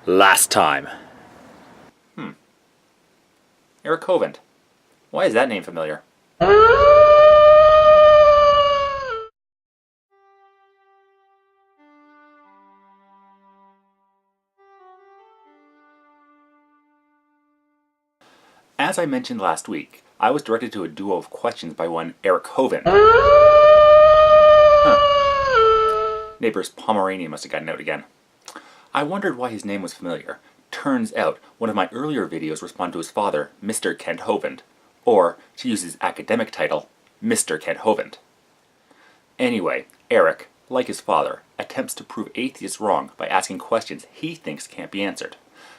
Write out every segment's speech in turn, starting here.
Last time. Eric Hovind. Why is that name familiar? As I mentioned last week, I was directed to a duo of questions by one Eric Hovind. Neighbor's Pomeranian must have gotten out again. I wondered why his name was familiar. Turns out, one of my earlier videos responded to his father, Mr. Kent Hovind, or, to use his academic title, Mr. Kent Hovind. Anyway, Eric, like his father, attempts to prove atheists wrong by asking questions he thinks can't be answered.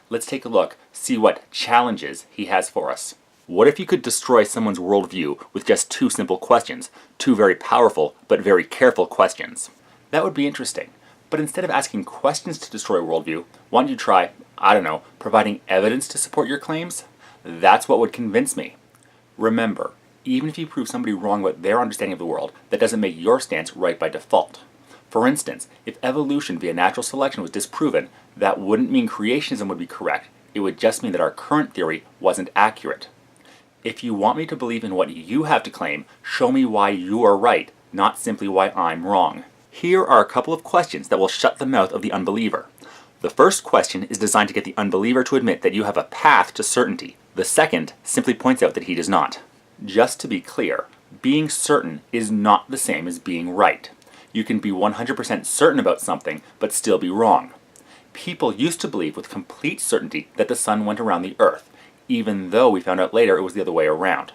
Let's take a look, see what challenges he has for us. What if you could destroy someone's worldview with just two simple questions? Two very powerful, but very careful questions. That would be interesting. But instead of asking questions to destroy a worldview, why don't you try, providing evidence to support your claims? That's what would convince me. Remember, even if you prove somebody wrong about their understanding of the world, that doesn't make your stance right by default. For instance, if evolution via natural selection was disproven, that wouldn't mean creationism would be correct. It would just mean that our current theory wasn't accurate. If you want me to believe in what you have to claim, show me why you are right, not simply why I'm wrong. Here are a couple of questions that will shut the mouth of the unbeliever. The first question is designed to get the unbeliever to admit that you have a path to certainty. The second simply points out that he does not. Just to be clear, being certain is not the same as being right. You can be 100% certain about something, but still be wrong. People used to believe with complete certainty that the sun went around the earth, even though we found out later it was the other way around.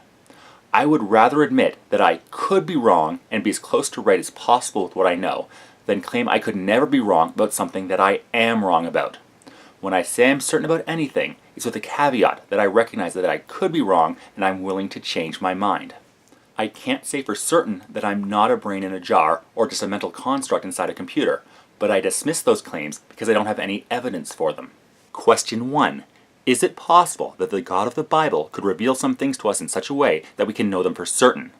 I would rather admit that I could be wrong and be as close to right as possible with what I know, than claim I could never be wrong about something that I am wrong about. When I say I'm certain about anything, it's with a caveat that I recognize that I could be wrong and I'm willing to change my mind. I can't say for certain that I'm not a brain in a jar or just a mental construct inside a computer, but I dismiss those claims because I don't have any evidence for them. Question 1. Is it possible that the God of the Bible could reveal some things to us in such a way that we can know them for certain?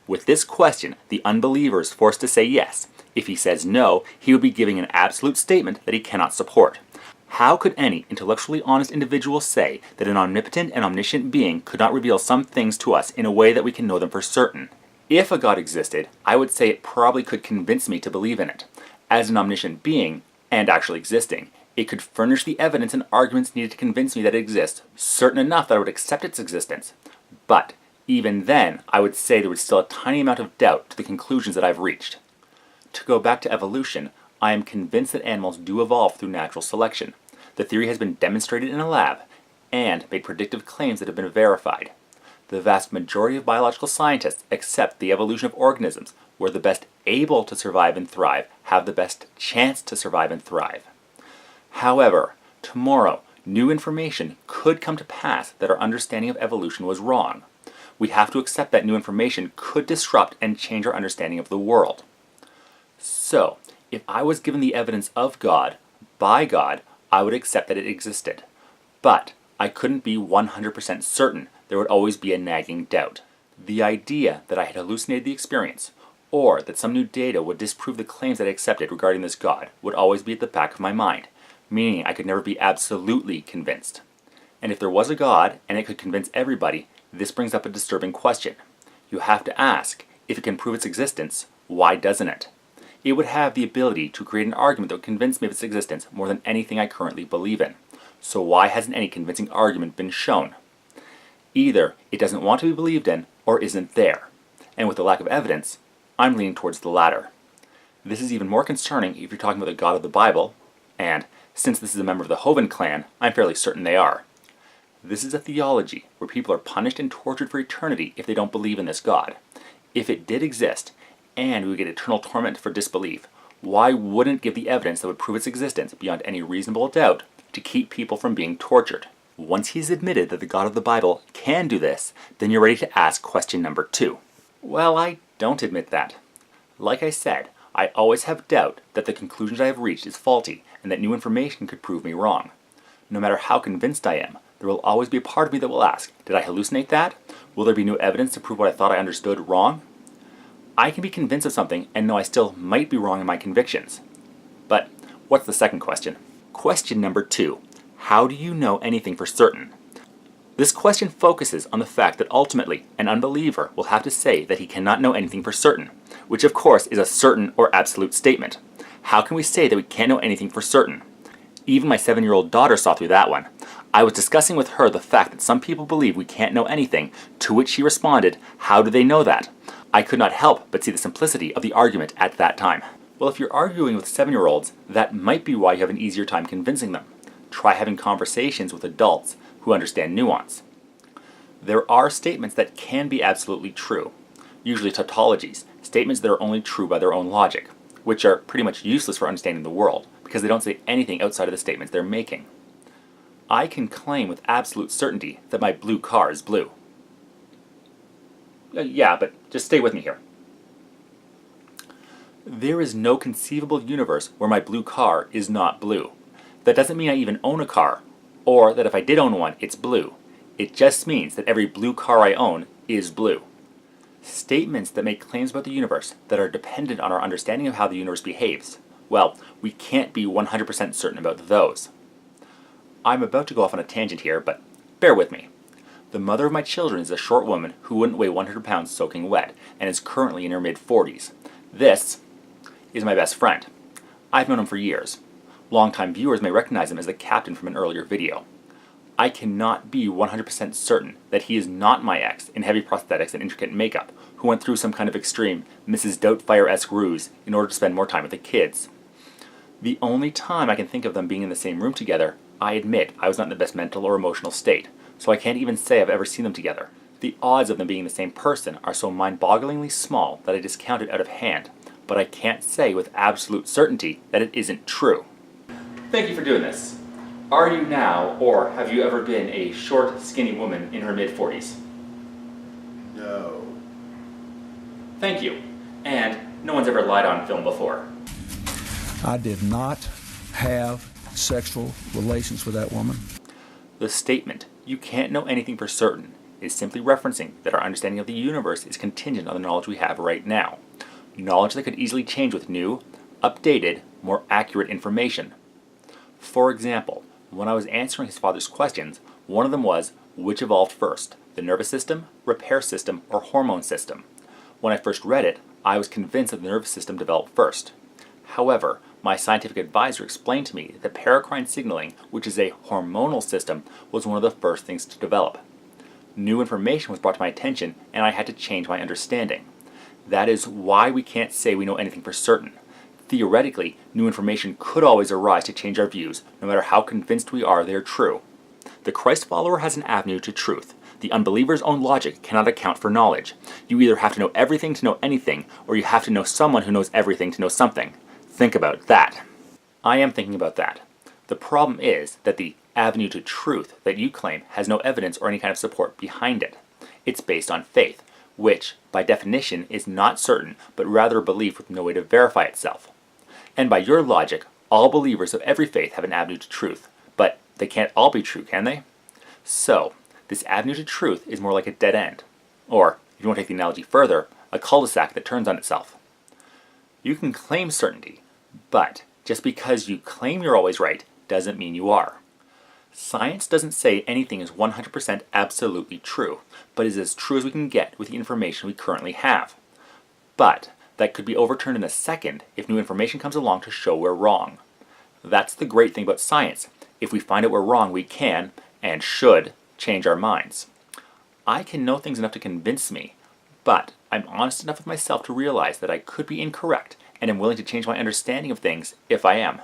With this question, the unbeliever is forced to say yes. If he says no, he would be giving an absolute statement that he cannot support. How could any intellectually honest individual say that an omnipotent and omniscient being could not reveal some things to us in a way that we can know them for certain? If a God existed, I would say it probably could convince me to believe in it. As an omniscient being, and actually existing, it could furnish the evidence and arguments needed to convince me that it exists, certain enough that I would accept its existence. But, even then, I would say there was still a tiny amount of doubt to the conclusions that I've reached. To go back to evolution, I am convinced that animals do evolve through natural selection. The theory has been demonstrated in a lab, and made predictive claims that have been verified. The vast majority of biological scientists accept the evolution of organisms, where the best able to survive and thrive have the best chance to survive and thrive. However, tomorrow, new information could come to pass that our understanding of evolution was wrong. We have to accept that new information could disrupt and change our understanding of the world. So, if I was given the evidence of God, by God, I would accept that it existed. But I couldn't be 100% certain. There would always be a nagging doubt. The idea that I had hallucinated the experience, or that some new data would disprove the claims that I accepted regarding this God, would always be at the back of my mind, meaning I could never be absolutely convinced. And if there was a God, and it could convince everybody, this brings up a disturbing question. You have to ask, if it can prove its existence, why doesn't it? It would have the ability to create an argument that would convince me of its existence more than anything I currently believe in. So why hasn't any convincing argument been shown? Either it doesn't want to be believed in, or isn't there. And with the lack of evidence, I'm leaning towards the latter. This is even more concerning if you're talking about the God of the Bible, and since this is a member of the Hovind clan, I'm fairly certain they are. This is a theology where people are punished and tortured for eternity if they don't believe in this God. If it did exist, and we would get eternal torment for disbelief, why wouldn't it give the evidence that would prove its existence beyond any reasonable doubt to keep people from being tortured? Once he's admitted that the God of the Bible can do this, then you're ready to ask question number 2. Well, I don't admit that. Like I said, I always have doubt that the conclusions I have reached is faulty and that new information could prove me wrong. No matter how convinced I am, there will always be a part of me that will ask, did I hallucinate that? Will there be new evidence to prove what I thought I understood wrong? I can be convinced of something and know I still might be wrong in my convictions. But what's the second question? Question number 2. How do you know anything for certain? This question focuses on the fact that ultimately an unbeliever will have to say that he cannot know anything for certain, which of course is a certain or absolute statement. How can we say that we can't know anything for certain? Even my 7-year-old daughter saw through that one. I was discussing with her the fact that some people believe we can't know anything, to which she responded, "How do they know that?" I could not help but see the simplicity of the argument at that time. Well, if you're arguing with 7-year-olds, that might be why you have an easier time convincing them. Try having conversations with adults who understand nuance. There are statements that can be absolutely true, usually tautologies, statements that are only true by their own logic, which are pretty much useless for understanding the world, because they don't say anything outside of the statements they're making. I can claim with absolute certainty that my blue car is blue. Yeah, but just stay with me here. There is no conceivable universe where my blue car is not blue. That doesn't mean I even own a car, or that if I did own one, it's blue. It just means that every blue car I own is blue. Statements that make claims about the universe that are dependent on our understanding of how the universe behaves, well, we can't be 100% certain about those. I'm about to go off on a tangent here, but bear with me. The mother of my children is a short woman who wouldn't weigh 100 pounds soaking wet, and is currently in her mid-40s. This is my best friend. I've known him for years. Longtime viewers may recognize him as the captain from an earlier video. I cannot be 100% certain that he is not my ex in heavy prosthetics and intricate makeup, who went through some kind of extreme Mrs. Doubtfire-esque ruse in order to spend more time with the kids. The only time I can think of them being in the same room together, I admit I was not in the best mental or emotional state, so I can't even say I've ever seen them together. The odds of them being the same person are so mind-bogglingly small that I discount it out of hand, but I can't say with absolute certainty that it isn't true. Thank you for doing this. Are you now, or have you ever been, a short, skinny woman in her mid-40s? No. Thank you. And no one's ever lied on film before. I did not have sexual relations with that woman. The statement, "you can't know anything for certain," is simply referencing that our understanding of the universe is contingent on the knowledge we have right now. Knowledge that could easily change with new, updated, more accurate information. For example, when I was answering his father's questions, one of them was, which evolved first, the nervous system, repair system, or hormone system? When I first read it, I was convinced that the nervous system developed first. However, my scientific advisor explained to me that paracrine signaling, which is a hormonal system, was one of the first things to develop. New information was brought to my attention, and I had to change my understanding. That is why we can't say we know anything for certain. Theoretically, new information could always arise to change our views, no matter how convinced we are they are true. The Christ follower has an avenue to truth. The unbeliever's own logic cannot account for knowledge. You either have to know everything to know anything, or you have to know someone who knows everything to know something. Think about that. I am thinking about that. The problem is that the avenue to truth that you claim has no evidence or any kind of support behind it. It's based on faith, which, by definition, is not certain, but rather a belief with no way to verify itself. And by your logic, all believers of every faith have an avenue to truth, but they can't all be true, can they? So, this avenue to truth is more like a dead end, or, if you want to take the analogy further, a cul-de-sac that turns on itself. You can claim certainty, but just because you claim you're always right doesn't mean you are. Science doesn't say anything is 100% absolutely true, but is as true as we can get with the information we currently have. But that could be overturned in a second if new information comes along to show we're wrong. That's the great thing about science. If we find out we're wrong, we can, and should, change our minds. I can know things enough to convince me, but I'm honest enough with myself to realize that I could be incorrect, and am willing to change my understanding of things if I am.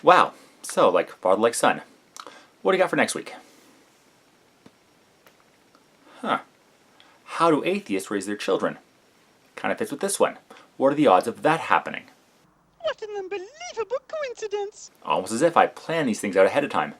Wow, so like father like son. What do you got for next week? How do atheists raise their children? Kind of fits with this one. What are the odds of that happening? What an unbelievable coincidence! Almost as if I planned these things out ahead of time.